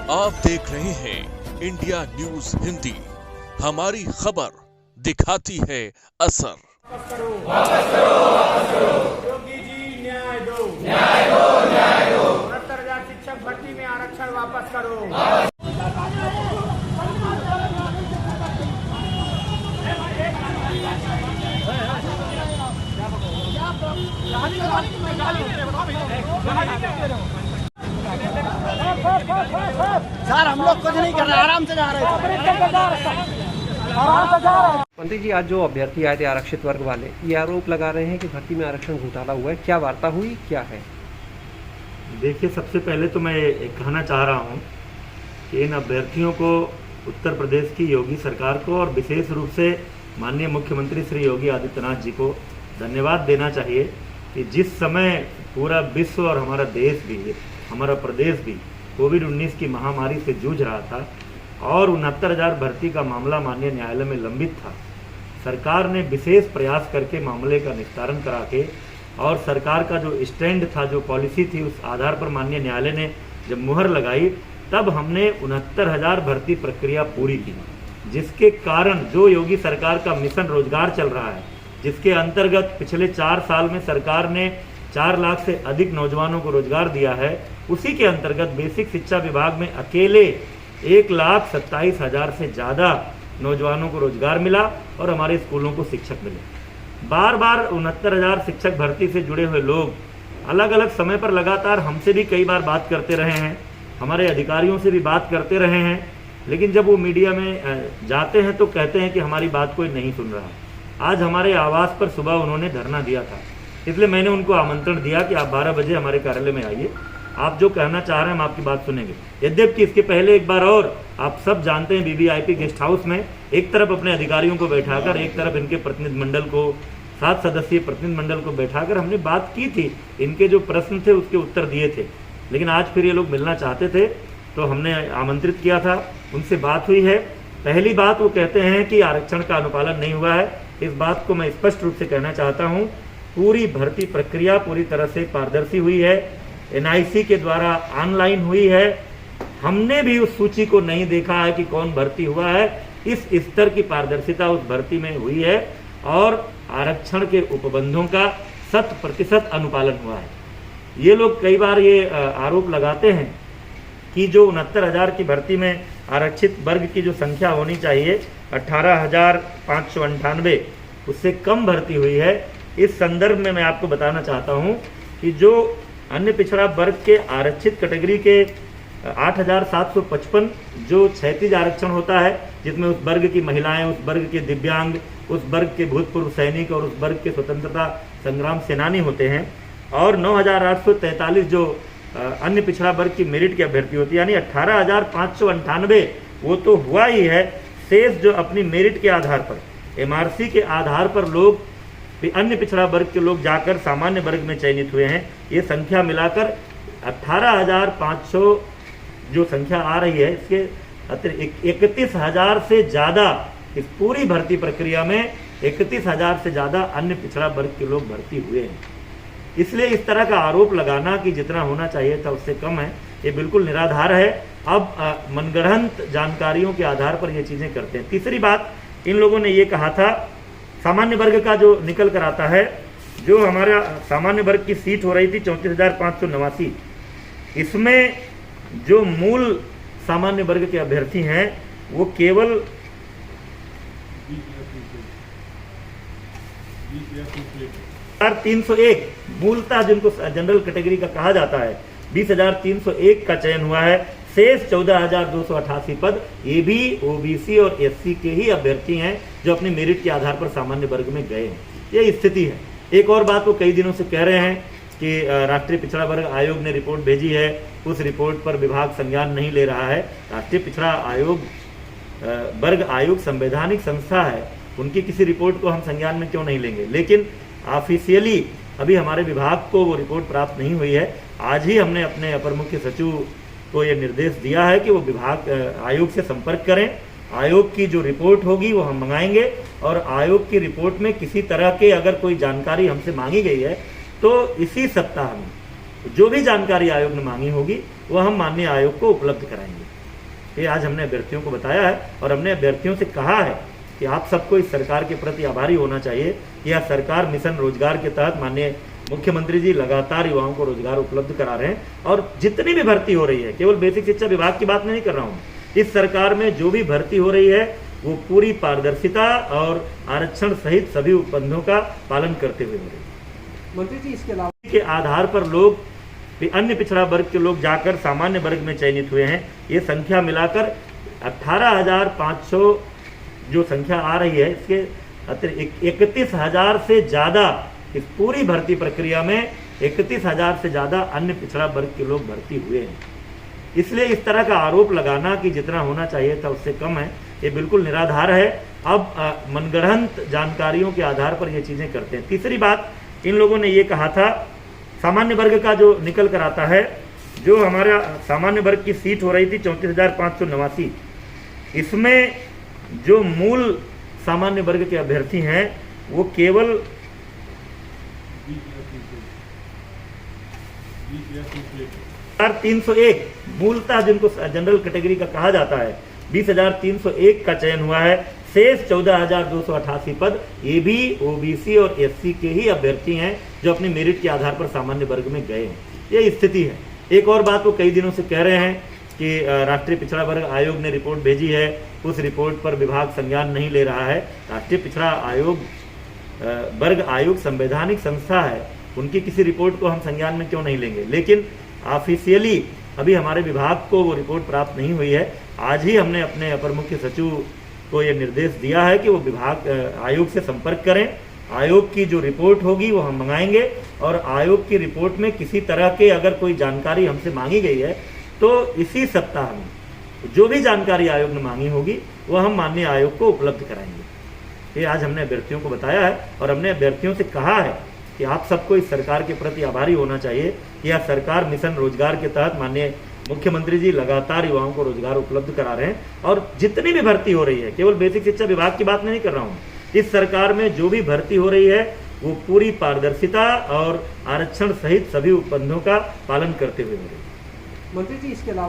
आप देख रहे हैं इंडिया न्यूज हिंदी। हमारी खबर दिखाती है असर। योगी जी न्याय दो, 69,000 शिक्षक भर्ती में आरक्षण वापस करो। सर हम लोग कुछ नहीं कर रहे, आराम से जा रहे हैं। मंत्री जी, आज जो अभ्यर्थी आए थे आरक्षित वर्ग वाले, ये आरोप लगा रहे हैं कि भर्ती में आरक्षण घोटाला हुआ है। क्या वार्ता हुई, क्या है? देखिए, सबसे पहले तो मैं कहना चाह रहा हूँ कि इन अभ्यर्थियों को उत्तर प्रदेश की योगी सरकार को और विशेष रूप से माननीय मुख्यमंत्री श्री योगी आदित्यनाथ जी को धन्यवाद देना चाहिए कि जिस समय पूरा विश्व और हमारा देश भी, हमारा प्रदेश भी कोविड-19 की महामारी से जूझ रहा था और 69,000 भर्ती का मामला माननीय न्यायालय में लंबित था, सरकार ने विशेष प्रयास करके मामले का निस्तारण करा के और सरकार का जो स्टैंड था, जो पॉलिसी थी, उस आधार पर माननीय न्यायालय ने जब मुहर लगाई तब हमने 69,000 भर्ती प्रक्रिया पूरी की, जिसके कारण जो योगी सरकार का मिशन रोजगार चल रहा है, जिसके अंतर्गत पिछले 4 साल में सरकार ने 4 लाख से अधिक नौजवानों को रोजगार दिया है, उसी के अंतर्गत बेसिक शिक्षा विभाग में अकेले 1,27,000 से ज़्यादा नौजवानों को रोजगार मिला और हमारे स्कूलों को शिक्षक मिले। बार बार 69,000 शिक्षक भर्ती से जुड़े हुए लोग अलग अलग समय पर लगातार हमसे भी कई बार बात करते रहे हैं, हमारे अधिकारियों से भी बात करते रहे हैं, लेकिन जब वो मीडिया में जाते हैं तो कहते हैं कि हमारी बात कोई नहीं सुन रहा। आज हमारे आवास पर सुबह उन्होंने धरना दिया था, इसलिए मैंने उनको आमंत्रण दिया कि आप 12 बजे हमारे कार्यालय में आइए, आप जो कहना चाह रहे हैं हम आपकी बात सुनेंगे। यद्यपि इसके पहले एक बार और आप सब जानते हैं, बीबीआईपी गेस्ट हाउस में एक तरफ अपने अधिकारियों को बैठाकर, एक तरफ इनके प्रतिनिधि मंडल को, 7 सदस्यीय प्रतिनिधि मंडल को बैठाकर हमने बात की थी, इनके जो प्रश्न थे उसके उत्तर दिए थे, लेकिन आज फिर ये लोग मिलना चाहते थे तो हमने आमंत्रित किया था, उनसे बात हुई है। पहली बात, वो कहते हैं कि आरक्षण का अनुपालन नहीं हुआ है। इस बात को मैं स्पष्ट रूप से कहना चाहता हूँ, पूरी भर्ती प्रक्रिया पूरी तरह से पारदर्शी हुई है, एनआईसी के द्वारा ऑनलाइन हुई है। हमने भी उस सूची को नहीं देखा है कि कौन भर्ती हुआ है, इस स्तर की पारदर्शिता उस भर्ती में हुई है और आरक्षण के उपबंधों का 100% अनुपालन हुआ है। ये लोग कई बार ये आरोप लगाते हैं कि जो 69,000 की भर्ती में आरक्षित वर्ग की जो संख्या होनी चाहिए 18,598, उससे कम भर्ती हुई है। इस संदर्भ में मैं आपको बताना चाहता हूं कि जो अन्य पिछड़ा वर्ग के आरक्षित कैटेगरी के 8,755 जो क्षैतिज आरक्षण होता है, जिसमें उस वर्ग की महिलाएं, उस वर्ग के दिव्यांग, उस वर्ग के भूतपूर्व सैनिक और उस वर्ग के स्वतंत्रता संग्राम सेनानी होते हैं, और 9,843 जो अन्य पिछड़ा वर्ग की मेरिट की अभ्यर्थी होती है, यानी 18,598 वो तो हुआ ही है। शेष जो अपनी मेरिट के आधार पर, एमआरसी के आधार पर लोग, अन्य पिछड़ा वर्ग के लोग जाकर सामान्य वर्ग में चयनित हुए हैं, ये संख्या मिलाकर 18,500 जो संख्या आ रही है, इसके अतिरिक्त 31,000 से ज़्यादा इस पूरी भर्ती प्रक्रिया में 31,000 से ज़्यादा अन्य पिछड़ा वर्ग के लोग भर्ती हुए हैं। इसलिए इस तरह का आरोप लगाना कि जितना होना चाहिए था उससे कम है, ये बिल्कुल निराधार है। अब मनगढ़ंत जानकारियों के आधार पर ये चीज़ें करते हैं। तीसरी बात, इन लोगों ने ये कहा था, सामान्य वर्ग का जो निकल कर आता है, जो हमारा सामान्य वर्ग की सीट हो रही थी 34,589, इसमें जो मूल सामान्य वर्ग के अभ्यर्थी हैं वो केवल 301 मूलतः जिनको जनरल कैटेगरी का कहा जाता है, 20,301 का चयन हुआ है। शेष 14,288 पद ये भी ओबीसी और एससी के ही अभ्यर्थी हैं जो अपनी मेरिट के आधार पर सामान्य वर्ग में गए हैं। ये स्थिति है। एक और बात वो कई दिनों से कह रहे हैं कि राष्ट्रीय पिछड़ा वर्ग आयोग ने रिपोर्ट भेजी है, उस रिपोर्ट पर विभाग संज्ञान नहीं ले रहा है। राष्ट्रीय पिछड़ा आयोग वर्ग आयोग संवैधानिक संस्था है, उनकी किसी रिपोर्ट को हम संज्ञान में क्यों नहीं लेंगे, लेकिन ऑफिशियली अभी हमारे विभाग को वो रिपोर्ट प्राप्त नहीं हुई है। आज ही हमने अपने अपर मुख्य सचिव को ये निर्देश दिया है कि वो विभाग आयोग से संपर्क करें, आयोग की जो रिपोर्ट होगी वो हम मंगाएंगे और आयोग की रिपोर्ट में किसी तरह के अगर कोई जानकारी हमसे मांगी गई है तो इसी सप्ताह में जो भी जानकारी आयोग ने मांगी होगी वो हम माननीय आयोग को उपलब्ध कराएंगे। ये आज हमने अभ्यर्थियों को बताया है और हमने अभ्यर्थियों से कहा है कि आप सबको इस सरकार के प्रति आभारी होना चाहिए। यह सरकार मिशन रोजगार के तहत माननीय मुख्यमंत्री जी लगातार युवाओं को रोजगार उपलब्ध करा रहे हैं और जितनी भी भर्ती हो रही है, केवल बेसिक शिक्षा विभाग की बात नहीं कर रहा हूँ, इस सरकार में जो भी भर्ती हो रही है वो पूरी पारदर्शिता और आरक्षण सहित सभी उपबंधों का पालन करते हुए हो रही है। मंत्री जी इसके अलावा के आधार पर लोग अन्य पिछड़ा वर्ग के लोग जाकर सामान्य वर्ग में चयनित हुए हैं। ये संख्या मिलाकर 18,500 जो संख्या आ रही है, इसके अतिरिक्त 31,000 से ज़्यादा इस पूरी भर्ती प्रक्रिया में 31,000 से ज़्यादा अन्य पिछड़ा वर्ग के लोग भर्ती हुए हैं। इसलिए इस तरह का आरोप लगाना कि जितना होना चाहिए था उससे कम है, ये बिल्कुल निराधार है। अब मनगढ़ंत जानकारियों के आधार पर ये चीज़ें करते हैं। तीसरी बात, इन लोगों ने ये कहा था सामान्य वर्ग का जो निकल कर आता है, जो हमारा सामान्य वर्ग की सीट हो रही थी 34,589, इसमें जो मूल सामान्य वर्ग के अभ्यर्थी हैं वो केवल 301 मूलतः जिनको जनरल कैटेगरी का कहा जाता है 20,301 का चयन हुआ है। शेष 14,288 पद ये भी ओबीसी और एससी के ही अभ्यर्थी हैं जो अपनी मेरिट के आधार पर सामान्य वर्ग में गए हैं। ये स्थिति है। एक और बात वो कई दिनों से कह रहे हैं कि राष्ट्रीय पिछड़ा वर्ग आयोग ने रिपोर्ट भेजी है, उस रिपोर्ट पर विभाग संज्ञान नहीं ले रहा है। राष्ट्रीय पिछड़ा आयोग वर्ग आयोग संवैधानिक संस्था है, उनकी किसी रिपोर्ट को हम संज्ञान में क्यों नहीं लेंगे, लेकिन ऑफिशियली अभी हमारे विभाग को वो रिपोर्ट प्राप्त नहीं हुई है। आज ही हमने अपने अपर मुख्य सचिव को ये निर्देश दिया है कि वो विभाग आयोग से संपर्क करें। आयोग की जो रिपोर्ट होगी वो हम मंगाएंगे और आयोग की रिपोर्ट में किसी तरह के अगर कोई जानकारी हमसे मांगी गई है तो इसी सप्ताह में जो भी जानकारी आयोग ने मांगी होगी वो हम माननीय आयोग को उपलब्ध कराएंगे। ये आज हमने अभ्यर्थियों को बताया है और हमने अभ्यर्थियों से कहा है कि आप सबको इस सरकार के प्रति आभारी होना चाहिए। यह सरकार मिशन रोजगार के तहत माननीय मुख्यमंत्री जी लगातार युवाओं को रोजगार उपलब्ध करा रहे हैं और जितनी भी भर्ती हो रही है, केवल बेसिक शिक्षा विभाग की बात नहीं कर रहा हूँ, इस सरकार में जो भी भर्ती हो रही है वो पूरी पारदर्शिता और आरक्षण सहित सभी उपबंधों का पालन करते हुए हो रही है। मंत्री जी इसके अलावा